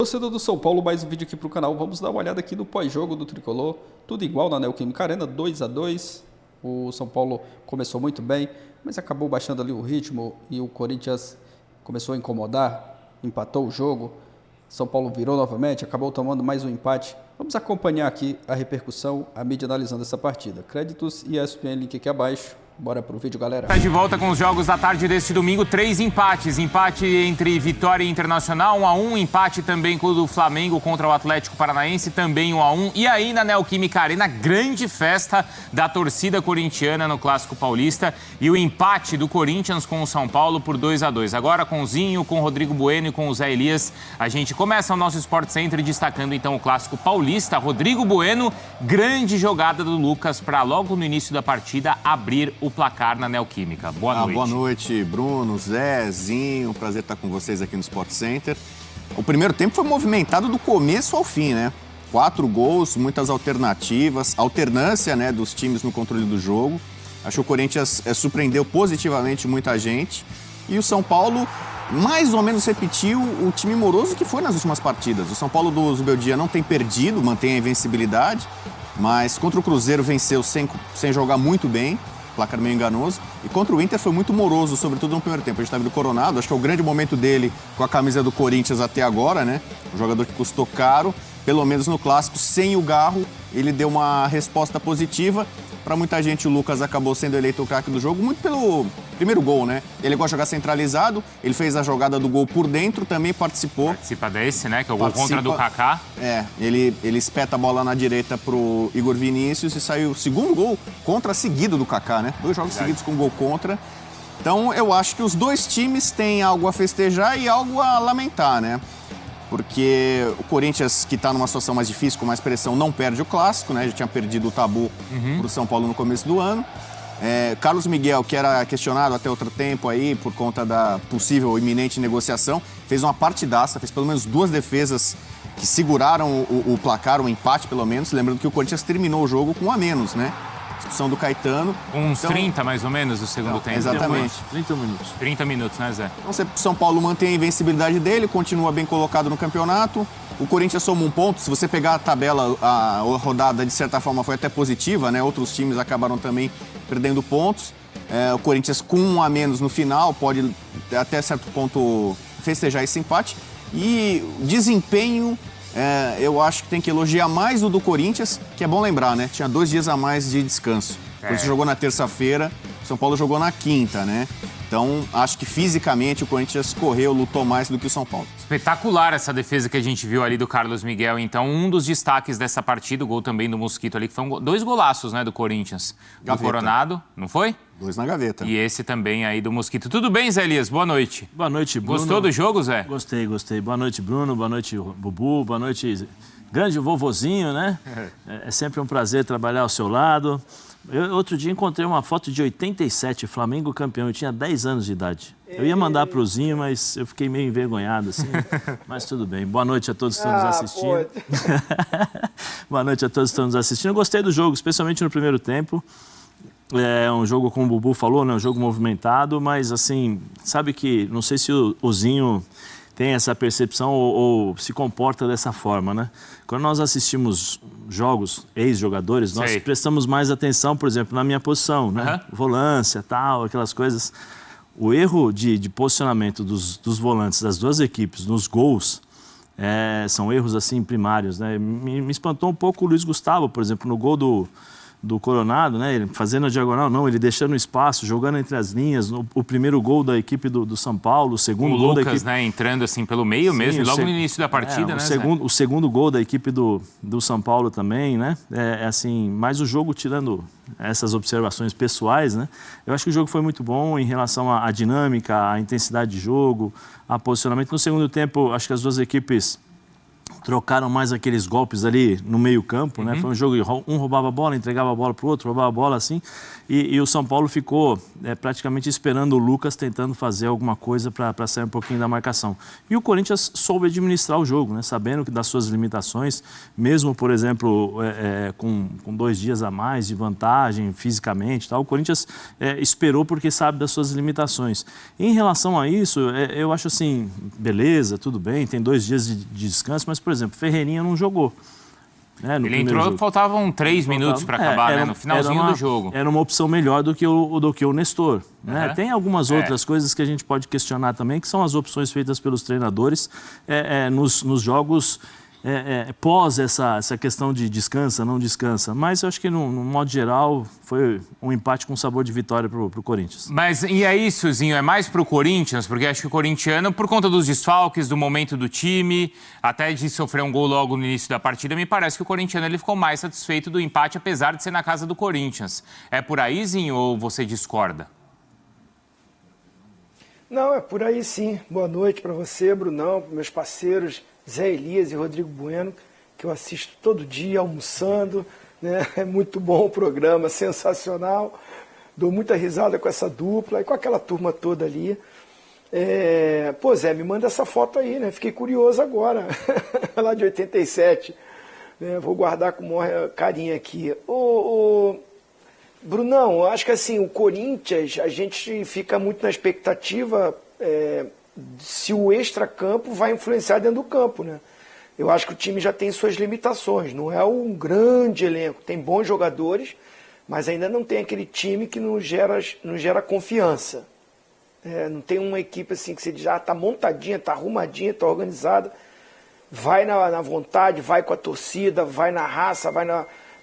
Torcedor do São Paulo, mais um vídeo aqui para o canal. Vamos dar uma olhada aqui no pós-jogo do Tricolor. Tudo igual na Neoquímica Arena, 2-2. O São Paulo começou muito bem, mas acabou baixando ali o ritmo e o Corinthians começou a incomodar, empatou o jogo. São Paulo virou novamente, acabou tomando mais um empate. Vamos acompanhar aqui a repercussão, a mídia analisando essa partida. Créditos e ESPN, link aqui abaixo. Bora pro vídeo, galera. Está de volta com os jogos da tarde deste domingo. 3 empates. Empate entre Vitória e Internacional, 1-1. Empate também com o do Flamengo contra o Atlético Paranaense, também 1-1. E aí na Neoquímica Arena, grande festa da torcida corintiana no Clássico Paulista. E o empate do Corinthians com o São Paulo por 2-2. Agora com o Zinho, com o Rodrigo Bueno e com o Zé Elias, a gente começa o nosso Sport Center destacando então o Clássico Paulista. Rodrigo Bueno, grande jogada do Lucas para logo no início da partida abrir o placar na Neoquímica. Boa noite. Boa noite, Bruno, Zé, Zinho. Prazer estar com vocês aqui no Sport Center. O primeiro tempo foi movimentado do começo ao fim, né? 4 gols, muitas alternativas, alternância, né, dos times no controle do jogo. Acho que o Corinthians surpreendeu positivamente muita gente. E o São Paulo mais ou menos repetiu o time moroso que foi nas últimas partidas. O São Paulo do Zubeldia não tem perdido, mantém a invencibilidade, mas contra o Cruzeiro venceu sem jogar muito bem. Placar meio enganoso. E contra o Inter foi muito moroso, sobretudo no primeiro tempo. A gente estava do Coronado, acho que é o grande momento dele com a camisa do Corinthians até agora, né? Um jogador que custou caro, pelo menos no Clássico, sem o Garro, ele deu uma resposta positiva. Para muita gente, o Lucas acabou sendo eleito o craque do jogo, muito pelo primeiro gol, né? Ele gosta de jogar centralizado, ele fez a jogada do gol por dentro, também participou. Participa desse, né? Que é o gol contra do Kaká. Ele espeta a bola na direita pro Igor Vinícius e saiu o segundo gol contra seguido do Kaká, né? 2 jogos seguidos com gol contra. Então, eu acho que os dois times têm algo a festejar e algo a lamentar, né? Porque o Corinthians, que está numa situação mais difícil, com mais pressão, não perde o Clássico, né? Já tinha perdido o tabu para o São Paulo no começo do ano. Carlos Miguel, que era questionado até outro tempo aí, por conta da possível iminente negociação, fez uma partidaça, fez pelo menos 2 defesas que seguraram o placar, o empate pelo menos. Lembrando que o Corinthians terminou o jogo com 1 a menos, né? Expulsão do Caetano. Uns 30 mais ou menos do segundo tempo. Exatamente. 30 minutos. 30 minutos, né, Zé? Então, o São Paulo mantém a invencibilidade dele, continua bem colocado no campeonato. O Corinthians soma 1 ponto. Se você pegar a tabela, a rodada de certa forma foi até positiva, né? Outros times acabaram também perdendo pontos. O Corinthians com 1 a menos no final pode até certo ponto festejar esse empate. E desempenho, eu acho que tem que elogiar mais o do Corinthians, que é bom lembrar, né? Tinha 2 dias a mais de descanso. O Corinthians jogou na terça-feira, o São Paulo jogou na quinta, né? Então, acho que fisicamente o Corinthians correu, lutou mais do que o São Paulo. Espetacular essa defesa que a gente viu ali do Carlos Miguel. Então, um dos destaques dessa partida, o gol também do Mosquito ali, que foi 2 golaços, né, do Corinthians. Do Coronado, não foi? 2 na gaveta. E esse também aí do Mosquito. Tudo bem, Zé Elias? Boa noite. Boa noite, Bruno. Gostou do jogo, Zé? Gostei. Boa noite, Bruno. Boa noite, Bubu. Boa noite, grande vovozinho, né? É sempre um prazer trabalhar ao seu lado. Eu, outro dia, encontrei uma foto de 87, Flamengo campeão. Eu tinha 10 anos de idade. Eu ia mandar pro Zinho, mas eu fiquei meio envergonhado, assim. Mas tudo bem. Boa noite a todos que estão nos assistindo. Boa noite a todos que estão nos assistindo. Eu gostei do jogo, especialmente no primeiro tempo. É um jogo, como o Bubu falou, né? Um jogo movimentado, mas assim, sabe que, não sei se o Zinho tem essa percepção ou se comporta dessa forma, né? Quando nós assistimos jogos, ex-jogadores, nós prestamos mais atenção, por exemplo, na minha posição, né? Volância, tal, aquelas coisas. O erro de posicionamento dos volantes das 2 equipes nos gols são erros, assim, primários, né? Me espantou um pouco o Luiz Gustavo, por exemplo, no gol do Coronado, né? Ele fazendo a diagonal, não, ele deixando espaço, jogando entre as linhas. O primeiro gol da equipe do São Paulo, o segundo gol da equipe... O Lucas, né, entrando assim pelo meio mesmo, logo no início da partida, né? O segundo gol da equipe do São Paulo também, né? Assim, mas o jogo, tirando essas observações pessoais, né? Eu acho que o jogo foi muito bom em relação à dinâmica, à intensidade de jogo, a posicionamento. No segundo tempo, acho que as 2 equipes trocaram mais aqueles golpes ali no meio-campo, né? Foi um jogo, um roubava a bola, entregava a bola para o outro, roubava a bola assim. E o São Paulo ficou praticamente esperando o Lucas tentando fazer alguma coisa para sair um pouquinho da marcação. E o Corinthians soube administrar o jogo, né? Sabendo que das suas limitações, mesmo, por exemplo, com 2 dias a mais de vantagem fisicamente, tal, o Corinthians esperou porque sabe das suas limitações. Em relação a isso, eu acho assim, beleza, tudo bem, tem 2 dias de descanso, mas, por exemplo, Ferreirinha não jogou. Ele entrou, jogo. Faltavam 3 minutos para acabar, né? No finalzinho do jogo. Era uma opção melhor do que o Nestor. Né? Tem algumas outras coisas que a gente pode questionar também, que são as opções feitas pelos treinadores nos jogos pós essa questão de descansa, não descansa. Mas eu acho que, no modo geral, foi um empate com sabor de vitória para o Corinthians. Mas e aí, Suzinho, é mais para o Corinthians? Porque acho que o corintiano, por conta dos desfalques, do momento do time, até de sofrer um gol logo no início da partida, me parece que o corintiano ele ficou mais satisfeito do empate, apesar de ser na casa do Corinthians. É por aí, Zinho, ou você discorda? Não, é por aí sim. Boa noite para você, Brunão, para meus parceiros Zé Elias e Rodrigo Bueno, que eu assisto todo dia almoçando, né? É muito bom o programa, sensacional. Dou muita risada com essa dupla e com aquela turma toda ali. Pô, Zé, me manda essa foto aí, né? Fiquei curioso agora, lá de 87. Vou guardar com o maior carinho aqui. Brunão, acho que assim, o Corinthians, a gente fica muito na expectativa se o extracampo vai influenciar dentro do campo, né? Eu acho que o time já tem suas limitações, não é um grande elenco, tem bons jogadores, mas ainda não tem aquele time que não gera confiança. Não tem uma equipe assim que você diz, tá montadinha, tá arrumadinha, tá organizada, vai na vontade, vai com a torcida, vai na raça, vai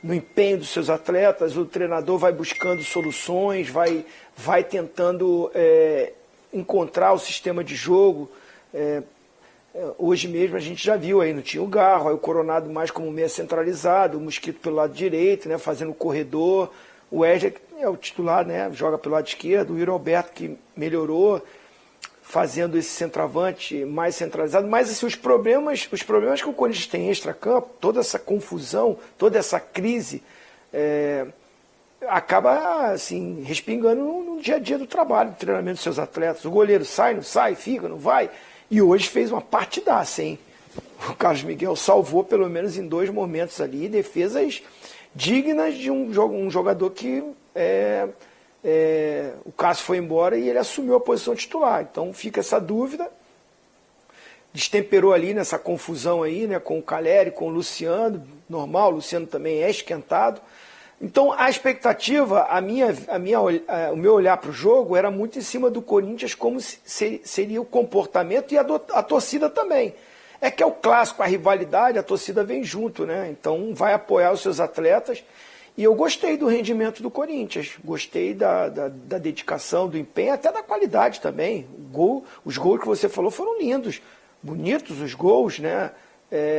no empenho dos seus atletas, o treinador vai buscando soluções, vai tentando encontrar o sistema de jogo. Hoje mesmo a gente já viu aí, não tinha o Garro, aí o Coronado mais como meia centralizado, o Mosquito pelo lado direito, né, fazendo o corredor, o Wesley é o titular, né, joga pelo lado esquerdo, o Yuri Alberto que melhorou, fazendo esse centroavante mais centralizado, mas assim, os problemas que o Corinthians tem em extracampo, toda essa confusão, toda essa crise, acaba assim, respingando no dia a dia do trabalho, do treinamento dos seus atletas. O goleiro sai, não sai, fica, não vai. E hoje fez uma partidaça, hein? O Carlos Miguel salvou, pelo menos em 2 momentos ali, defesas dignas de um jogador que o Cássio foi embora e ele assumiu a posição titular. Então fica essa dúvida. Destemperou ali nessa confusão aí, né, com o Caleri, com o Luciano, normal, o Luciano também é esquentado. Então, a expectativa, o meu olhar para o jogo era muito em cima do Corinthians, como seria o comportamento e a torcida também. É que é o clássico, a rivalidade, a torcida vem junto, né? Então, vai apoiar os seus atletas. E eu gostei do rendimento do Corinthians, gostei da dedicação, do empenho, até da qualidade também. Os gols que você falou foram lindos, bonitos os gols, né?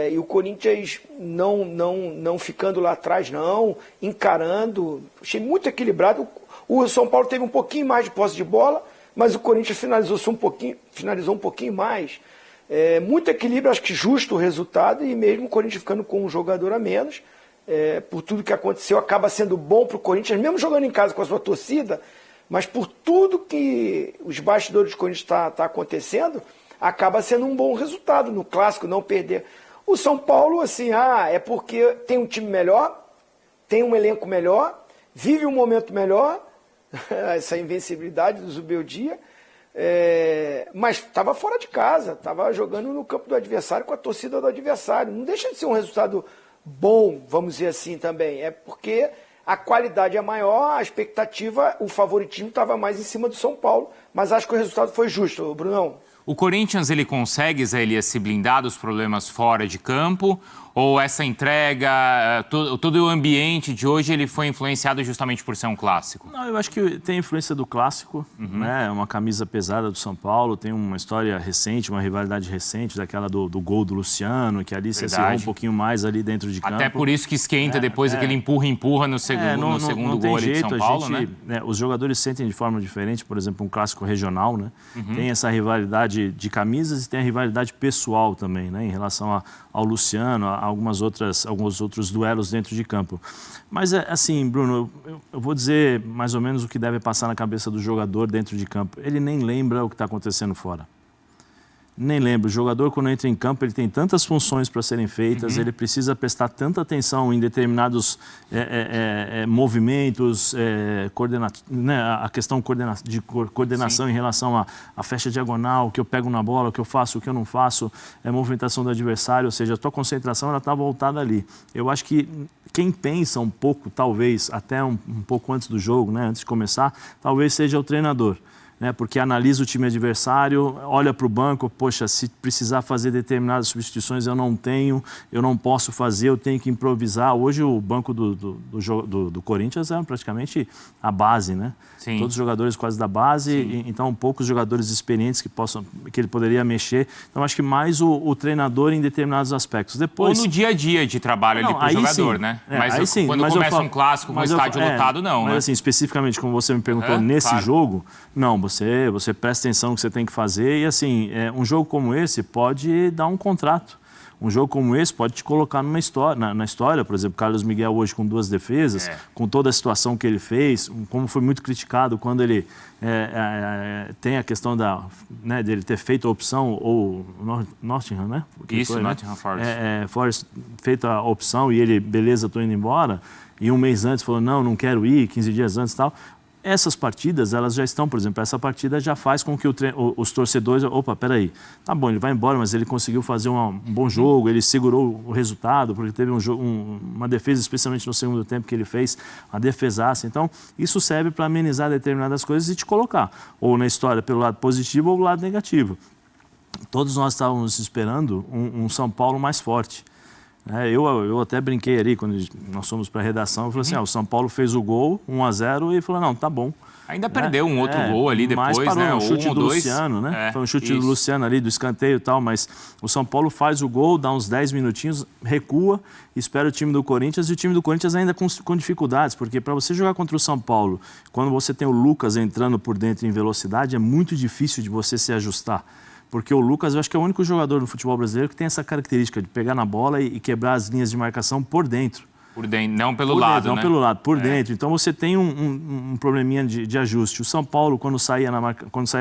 E o Corinthians não ficando lá atrás, não, encarando, achei muito equilibrado. O São Paulo teve um pouquinho mais de posse de bola, mas o Corinthians finalizou um pouquinho mais. Muito equilíbrio, acho que justo o resultado, e mesmo o Corinthians ficando com um jogador a menos, por tudo que aconteceu, acaba sendo bom para o Corinthians, mesmo jogando em casa com a sua torcida, mas por tudo que os bastidores do Corinthians está acontecendo, acaba sendo um bom resultado no clássico, não perder. O São Paulo, assim, é porque tem um time melhor, tem um elenco melhor, vive um momento melhor, essa invencibilidade do Zubeldia, mas estava fora de casa, estava jogando no campo do adversário com a torcida do adversário. Não deixa de ser um resultado bom, vamos dizer assim também, porque a qualidade é maior, a expectativa, o favoritismo estava mais em cima do São Paulo, mas acho que o resultado foi justo, Brunão. O Corinthians, ele consegue, Zé Elias, se blindar dos problemas fora de campo? Ou essa entrega, todo o ambiente de hoje, ele foi influenciado justamente por ser um clássico? Não, eu acho que tem influência do clássico, né? Uma camisa pesada do São Paulo, tem uma história recente, uma rivalidade recente, daquela do gol do Luciano, que ali se acirrou um pouquinho mais ali dentro de campo. Até por isso que esquenta depois aquele empurra no segundo gol ali de São Paulo, né? Os jogadores sentem de forma diferente, por exemplo, um clássico regional, né? Tem essa rivalidade rivalidade de camisas e tem a rivalidade pessoal também, né? Em relação ao Luciano, a alguns outros duelos dentro de campo. Mas, assim, Bruno, eu vou dizer mais ou menos o que deve passar na cabeça do jogador dentro de campo. Ele nem lembra o que está acontecendo fora. Nem lembro. O jogador, quando entra em campo, ele tem tantas funções para serem feitas, ele precisa prestar tanta atenção em determinados movimentos, né? A questão de coordenação em relação à faixa diagonal, o que eu pego na bola, o que eu faço, o que eu não faço, movimentação do adversário, ou seja, a tua concentração está voltada ali. Eu acho que quem pensa um pouco, talvez, até um pouco antes do jogo, né? Antes de começar, talvez seja o treinador. Né, porque analisa o time adversário, olha para o banco, poxa, se precisar fazer determinadas substituições eu não posso fazer, eu tenho que improvisar. Hoje o banco do Corinthians é praticamente a base, né? Sim. Todos os jogadores quase da base, então poucos jogadores experientes que ele poderia mexer. Então acho que mais o treinador em determinados aspectos. Depois, ou no dia a dia de trabalho ali para o jogador, sim, né? Mas quando começa um clássico com o estádio lotado, não, mas né? assim, especificamente, como você me perguntou, nesse jogo, não, você presta atenção no que você tem que fazer e, assim, um jogo como esse pode dar um contrato. Um jogo como esse pode te colocar na história, por exemplo, Carlos Miguel hoje com 2 defesas, com toda a situação que ele fez, como foi muito criticado quando ele tem a questão dele ter feito a opção, ou Nottingham, né? Isso, foi, Nottingham Forest. Forest feito a opção e ele, beleza, estou indo embora, e um mês antes falou, não quero ir, 15 dias antes e tal. Essas partidas, elas já estão, por exemplo, essa partida já faz com que os torcedores... Opa, peraí, tá bom, ele vai embora, mas ele conseguiu fazer um bom jogo, ele segurou o resultado, porque teve uma defesa, especialmente no segundo tempo que ele fez, a defesaça. Então, isso serve para amenizar determinadas coisas e te colocar, ou na história pelo lado positivo ou pelo lado negativo. Todos nós estávamos esperando um São Paulo mais forte. Eu até brinquei ali, quando nós fomos para a redação, eu falei assim, o São Paulo fez o gol, 1-0, e falou, não, tá bom. Ainda perdeu um outro gol ali depois, mas parou, né? Um chute do Luciano, né? Foi um chute do Luciano ali, do escanteio e tal, mas o São Paulo faz o gol, dá uns 10 minutinhos, recua, espera o time do Corinthians, e o time do Corinthians ainda com dificuldades, porque para você jogar contra o São Paulo, quando você tem o Lucas entrando por dentro em velocidade, é muito difícil de você se ajustar. Porque o Lucas, eu acho que é o único jogador no futebol brasileiro que tem essa característica de pegar na bola e quebrar as linhas de marcação por dentro. Por dentro, não pelo lado, né? Não pelo lado, por dentro. Então você tem um probleminha de ajuste. O São Paulo, quando saía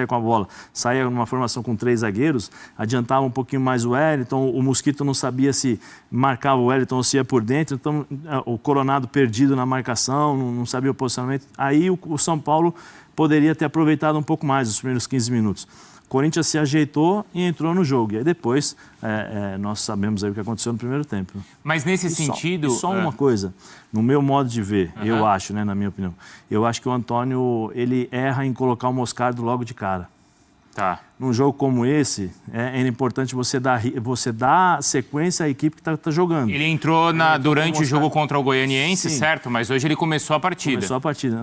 com a bola, saía numa formação com 3 zagueiros, adiantava um pouquinho mais o Wellington, o Mosquito não sabia se marcava o Wellington ou se ia por dentro, então o Coronado perdido na marcação, não sabia o posicionamento. Aí o São Paulo poderia ter aproveitado um pouco mais os primeiros 15 minutos. O Corinthians se ajeitou e entrou no jogo. E aí depois, nós sabemos aí o que aconteceu no primeiro tempo. Mas nesse sentido... Só uma coisa, no meu modo de ver, eu acho, né, na minha opinião, eu acho que o Antônio, ele erra em colocar o Moscardo logo de cara. Tá. Num jogo como esse, é importante você dar sequência à equipe que está jogando. Ele entrou durante o jogo contra o Goianiense, certo? Mas hoje ele começou a partida. Começou a partida.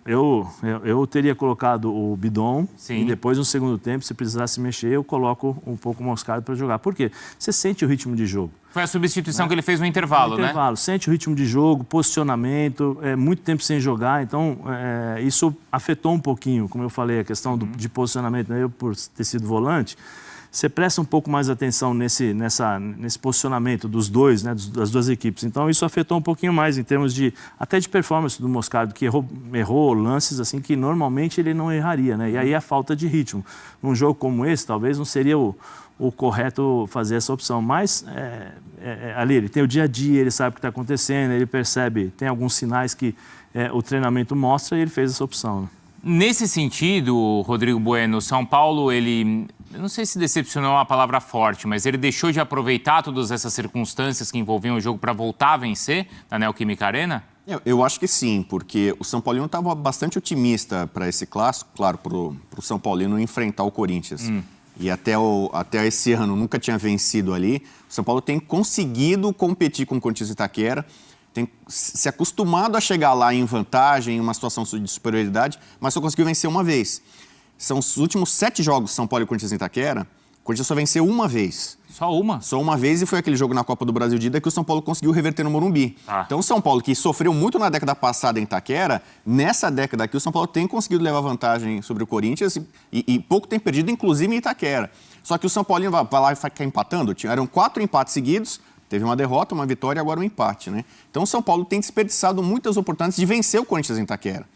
Eu teria colocado o Bidon e depois, no segundo tempo, se precisasse mexer, eu coloco um pouco o Moscardo para jogar. Por quê? Você sente o ritmo de jogo. Foi a substituição que ele fez no intervalo, né? Sente o ritmo de jogo, posicionamento, muito tempo sem jogar, então isso afetou um pouquinho, como eu falei, a questão de posicionamento. Eu, por ter sido volante, você presta um pouco mais atenção nesse posicionamento dos dois, né, das duas equipes. Então isso afetou um pouquinho mais em termos até de performance do Moscardo, que errou lances assim que normalmente ele não erraria, né? E aí a falta de ritmo. Num jogo como esse, talvez não seria o correto fazer essa opção, mas ali ele tem o dia a dia, ele sabe o que está acontecendo, ele percebe, tem alguns sinais que o treinamento mostra e ele fez essa opção. Né? Nesse sentido, Rodrigo Bueno, São Paulo, eu não sei se decepcionou a palavra forte, mas ele deixou de aproveitar todas essas circunstâncias que envolviam o jogo para voltar a vencer na Neoquímica Arena? Eu acho que sim, porque o São Paulino estava bastante otimista para esse clássico, claro, para o São Paulino enfrentar o Corinthians. E até esse ano nunca tinha vencido ali. O São Paulo tem conseguido competir com o Corinthians e Itaquera, tem se acostumado a chegar lá em vantagem, em uma situação de superioridade, mas só conseguiu vencer uma vez. São os últimos 7 jogos São Paulo e Corinthians e Itaquera, Corinthians só venceu uma vez. Só uma? Só uma vez, e foi aquele jogo na Copa do Brasil de ida que o São Paulo conseguiu reverter no Morumbi. Então o São Paulo, que sofreu muito na década passada em Itaquera, nessa década aqui o São Paulo tem conseguido levar vantagem sobre o Corinthians e pouco tem perdido, inclusive em Itaquera. Só que o São Paulinho vai lá e ficar empatando. Eram 4 empates seguidos, teve uma derrota, uma vitória e agora um empate, né? Então o São Paulo tem desperdiçado muitas oportunidades de vencer o Corinthians em Itaquera.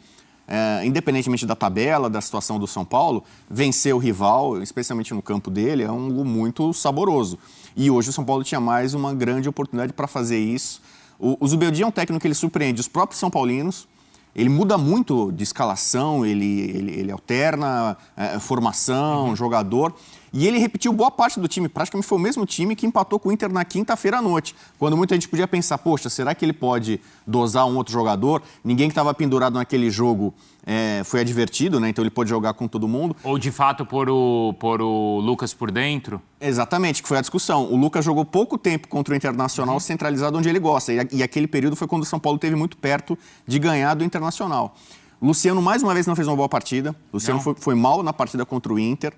Independentemente da tabela, da situação do São Paulo, vencer o rival, especialmente no campo dele, é algo muito saboroso. E hoje o São Paulo tinha mais uma grande oportunidade para fazer isso. O Zubeldia é um técnico que ele surpreende os próprios São Paulinos, ele muda muito de escalação, ele alterna formação, jogador. E ele repetiu boa parte do time, praticamente foi o mesmo time que empatou com o Inter na quinta-feira à noite. Quando muita gente podia pensar, poxa, será que ele pode dosar um outro jogador? Ninguém que estava pendurado naquele jogo foi advertido, né? Então ele pôde jogar com todo mundo. Ou de fato pôr o Lucas por dentro? Exatamente, que foi a discussão. O Lucas jogou pouco tempo contra o Internacional centralizado onde ele gosta. E aquele período foi quando o São Paulo esteve muito perto de ganhar do Internacional. O Luciano mais uma vez não fez uma boa partida. O Luciano foi mal na partida contra o Inter.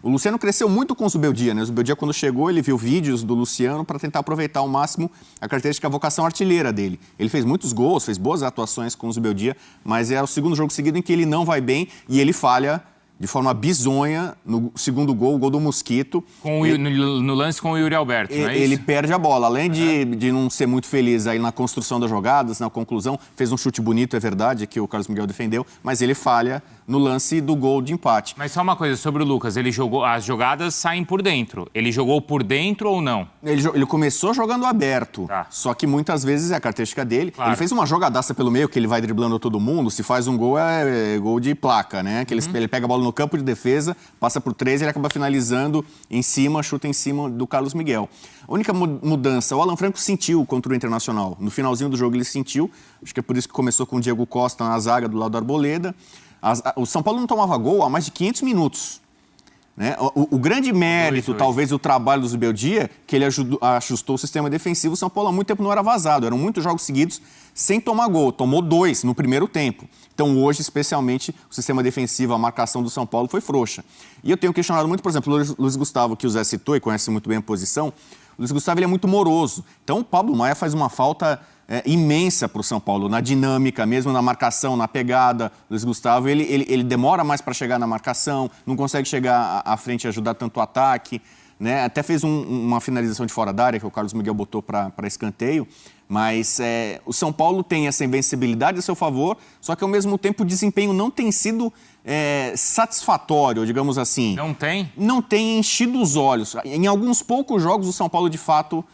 O Luciano cresceu muito com o Zubeldia, né? O Zubeldia, quando chegou, ele viu vídeos do Luciano para tentar aproveitar ao máximo a característica, a vocação artilheira dele. Ele fez muitos gols, fez boas atuações com o Zubeldia, mas é o segundo jogo seguido em que ele não vai bem e ele falha de forma bizonha no segundo gol, o gol do Mosquito. No lance com o Yuri Alberto, não é isso? Ele perde a bola. Além de não ser muito feliz aí na construção das jogadas, na conclusão, fez um chute bonito, é verdade, que o Carlos Miguel defendeu, mas ele falha no lance do gol de empate. Mas só uma coisa sobre o Lucas, ele jogou, as jogadas saem por dentro. Ele jogou por dentro ou não? Ele começou jogando aberto, só que muitas vezes é a característica dele. Claro. Ele fez uma jogadaça pelo meio, que ele vai driblando todo mundo, se faz um gol é gol de placa, né? Que ele pega a bola no campo de defesa, passa por 3 e ele acaba finalizando em cima, chuta em cima do Carlos Miguel. A única mudança, o Alan Franco sentiu contra o Internacional. No finalzinho do jogo ele sentiu, acho que é por isso que começou com o Diego Costa na zaga do lado do Arboleda. O São Paulo não tomava gol há mais de 500 minutos. Né? O grande mérito, talvez, do trabalho do Zubeldia, que ele ajustou o sistema defensivo. O São Paulo há muito tempo não era vazado. Eram muitos jogos seguidos sem tomar gol. Tomou 2 no primeiro tempo. Então, hoje, especialmente, o sistema defensivo, a marcação do São Paulo foi frouxa. E eu tenho questionado muito, por exemplo, o Luiz Gustavo, que o Zé citou e conhece muito bem a posição. O Luiz Gustavo ele é muito moroso. Então, o Pablo Maia faz uma falta imensa para o São Paulo, na dinâmica, mesmo na marcação, na pegada. O Luiz Gustavo, ele demora mais para chegar na marcação, não consegue chegar à frente e ajudar tanto o ataque. Né? Até fez uma finalização de fora da área, que o Carlos Miguel botou para escanteio. Mas o São Paulo tem essa invencibilidade a seu favor, só que ao mesmo tempo o desempenho não tem sido satisfatório, digamos assim. Não tem? Não tem enchido os olhos. Em alguns poucos jogos o São Paulo, de fato,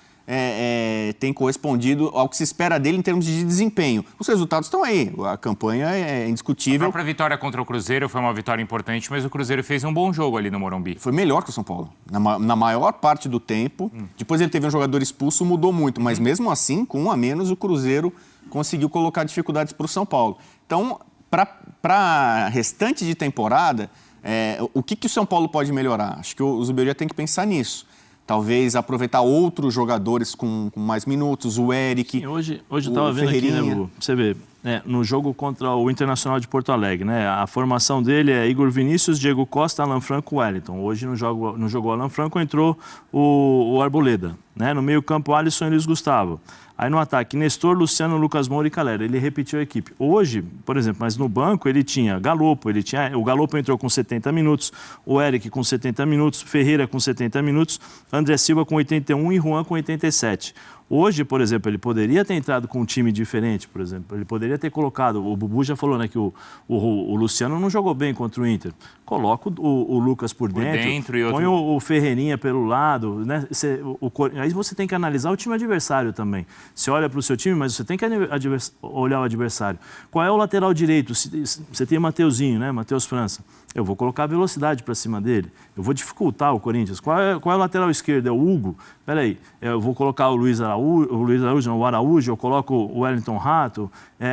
tem correspondido ao que se espera dele em termos de desempenho. Os resultados estão aí, a campanha é indiscutível. A própria vitória contra o Cruzeiro foi uma vitória importante, mas o Cruzeiro fez um bom jogo ali no Morumbi. Foi melhor que o São Paulo, na maior parte do tempo. Depois ele teve um jogador expulso, mudou muito, mas mesmo assim, com 1 a menos, o Cruzeiro conseguiu colocar dificuldades para o São Paulo. Então, para restante de temporada, o que o São Paulo pode melhorar? Acho que o Zubeldia tem que pensar nisso. Talvez aproveitar outros jogadores com mais minutos, o Eric. Sim, hoje eu estava vendo aqui, né, Bubu? Você vê, no jogo contra o Internacional de Porto Alegre, né? A formação dele é Igor Vinícius, Diego Costa, Alan Franco, Wellington. Hoje no jogo Alan Franco entrou o Arboleda, né? No meio-campo, Alisson e Luiz Gustavo. Aí no ataque, Nestor, Luciano, Lucas Moura e Calera. Ele repetiu a equipe. Hoje, por exemplo, mas no banco ele tinha Galopo, o Galopo entrou com 70 minutos, o Eric com 70 minutos, Ferreira com 70 minutos, André Silva com 81 e Juan com 87. Hoje, por exemplo, ele poderia ter entrado com um time diferente, por exemplo. Ele poderia ter colocado... O Bubu já falou, né, que o Luciano não jogou bem contra o Inter. Coloca o Lucas por dentro e põe o Ferreirinha pelo lado. Né? Aí você tem que analisar o time adversário também. Você olha para o seu time, mas você tem que olhar o adversário. Qual é o lateral direito? Você tem Mateuzinho, né? Matheus França. Eu vou colocar velocidade para cima dele. Eu vou dificultar o Corinthians. Qual é o lateral esquerdo? É o Hugo? Peraí, eu vou colocar o Araújo, eu coloco o Wellington Rato,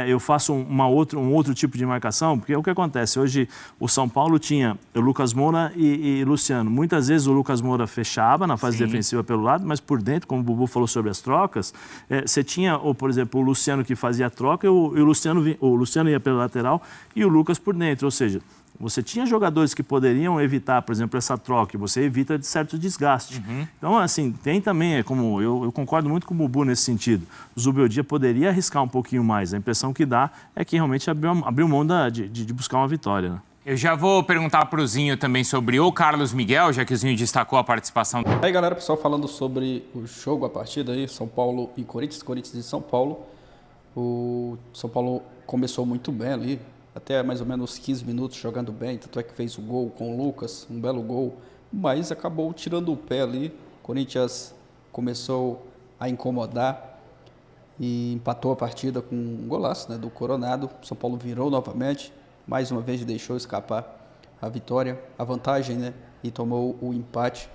eu faço um outro tipo de marcação, porque o que acontece? Hoje o São Paulo tinha o Lucas Moura e Luciano. Muitas vezes o Lucas Moura fechava na fase defensiva pelo lado, mas por dentro, como o Bubu falou sobre as trocas, você tinha, por exemplo, o Luciano que fazia a troca e o Luciano ia pela lateral e o Lucas por dentro, ou seja... Você tinha jogadores que poderiam evitar, por exemplo, essa troca, você evita de certo desgaste. Então, assim, tem também, como eu concordo muito com o Bubu nesse sentido, o Zubeldia poderia arriscar um pouquinho mais. A impressão que dá é que realmente abriu mão de buscar uma vitória, né? Eu já vou perguntar para o Zinho também sobre o Carlos Miguel, já que o Zinho destacou a participação. Aí, galera, pessoal, falando sobre o jogo, a partida aí, São Paulo e Corinthians e São Paulo. O São Paulo começou muito bem ali, até mais ou menos 15 minutos jogando bem, tanto é que fez o gol com o Lucas, um belo gol, mas acabou tirando o pé ali. O Corinthians começou a incomodar e empatou a partida com um golaço, né, do Coronado. O São Paulo virou novamente, mais uma vez deixou escapar a vitória, a vantagem, né, e tomou o empate.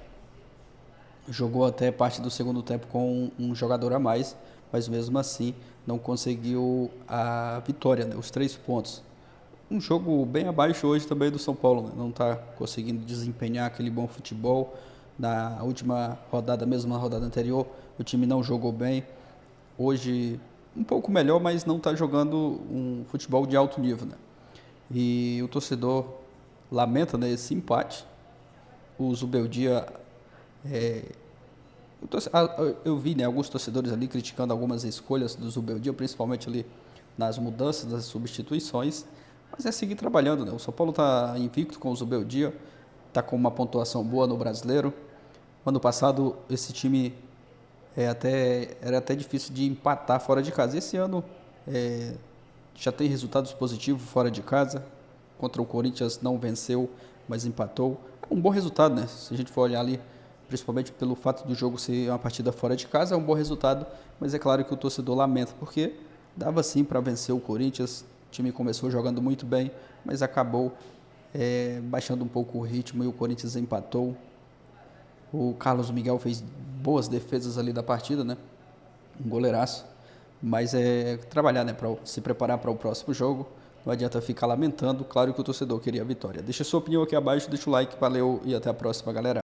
Jogou até parte do segundo tempo com um jogador a mais, mas mesmo assim não conseguiu a vitória, né, os 3 pontos. Um jogo bem abaixo hoje também do São Paulo, né? Não está conseguindo desempenhar aquele bom futebol. Na última rodada, mesmo na rodada anterior, o time não jogou bem. Hoje, um pouco melhor, mas não está jogando um futebol de alto nível, né? E o torcedor lamenta, né, esse empate. O Zubeldia... Eu vi, né, alguns torcedores ali criticando algumas escolhas do Zubeldia, principalmente ali nas mudanças, nas substituições. Mas é seguir trabalhando, né? O São Paulo está invicto com o Zubeldia, está com uma pontuação boa no Brasileiro. Ano passado, esse time era até difícil de empatar fora de casa. Esse ano já tem resultados positivos fora de casa. Contra o Corinthians não venceu, mas empatou. É um bom resultado, né? Se a gente for olhar ali, principalmente pelo fato do jogo ser uma partida fora de casa, é um bom resultado. Mas é claro que o torcedor lamenta, porque dava sim para vencer o Corinthians. O time começou jogando muito bem, mas acabou baixando um pouco o ritmo e o Corinthians empatou. O Carlos Miguel fez boas defesas ali da partida, né? Um goleiraço. Mas trabalhar, né, para se preparar para o próximo jogo. Não adianta ficar lamentando. Claro que o torcedor queria a vitória. Deixa a sua opinião aqui abaixo, deixa o like, valeu e até a próxima, galera.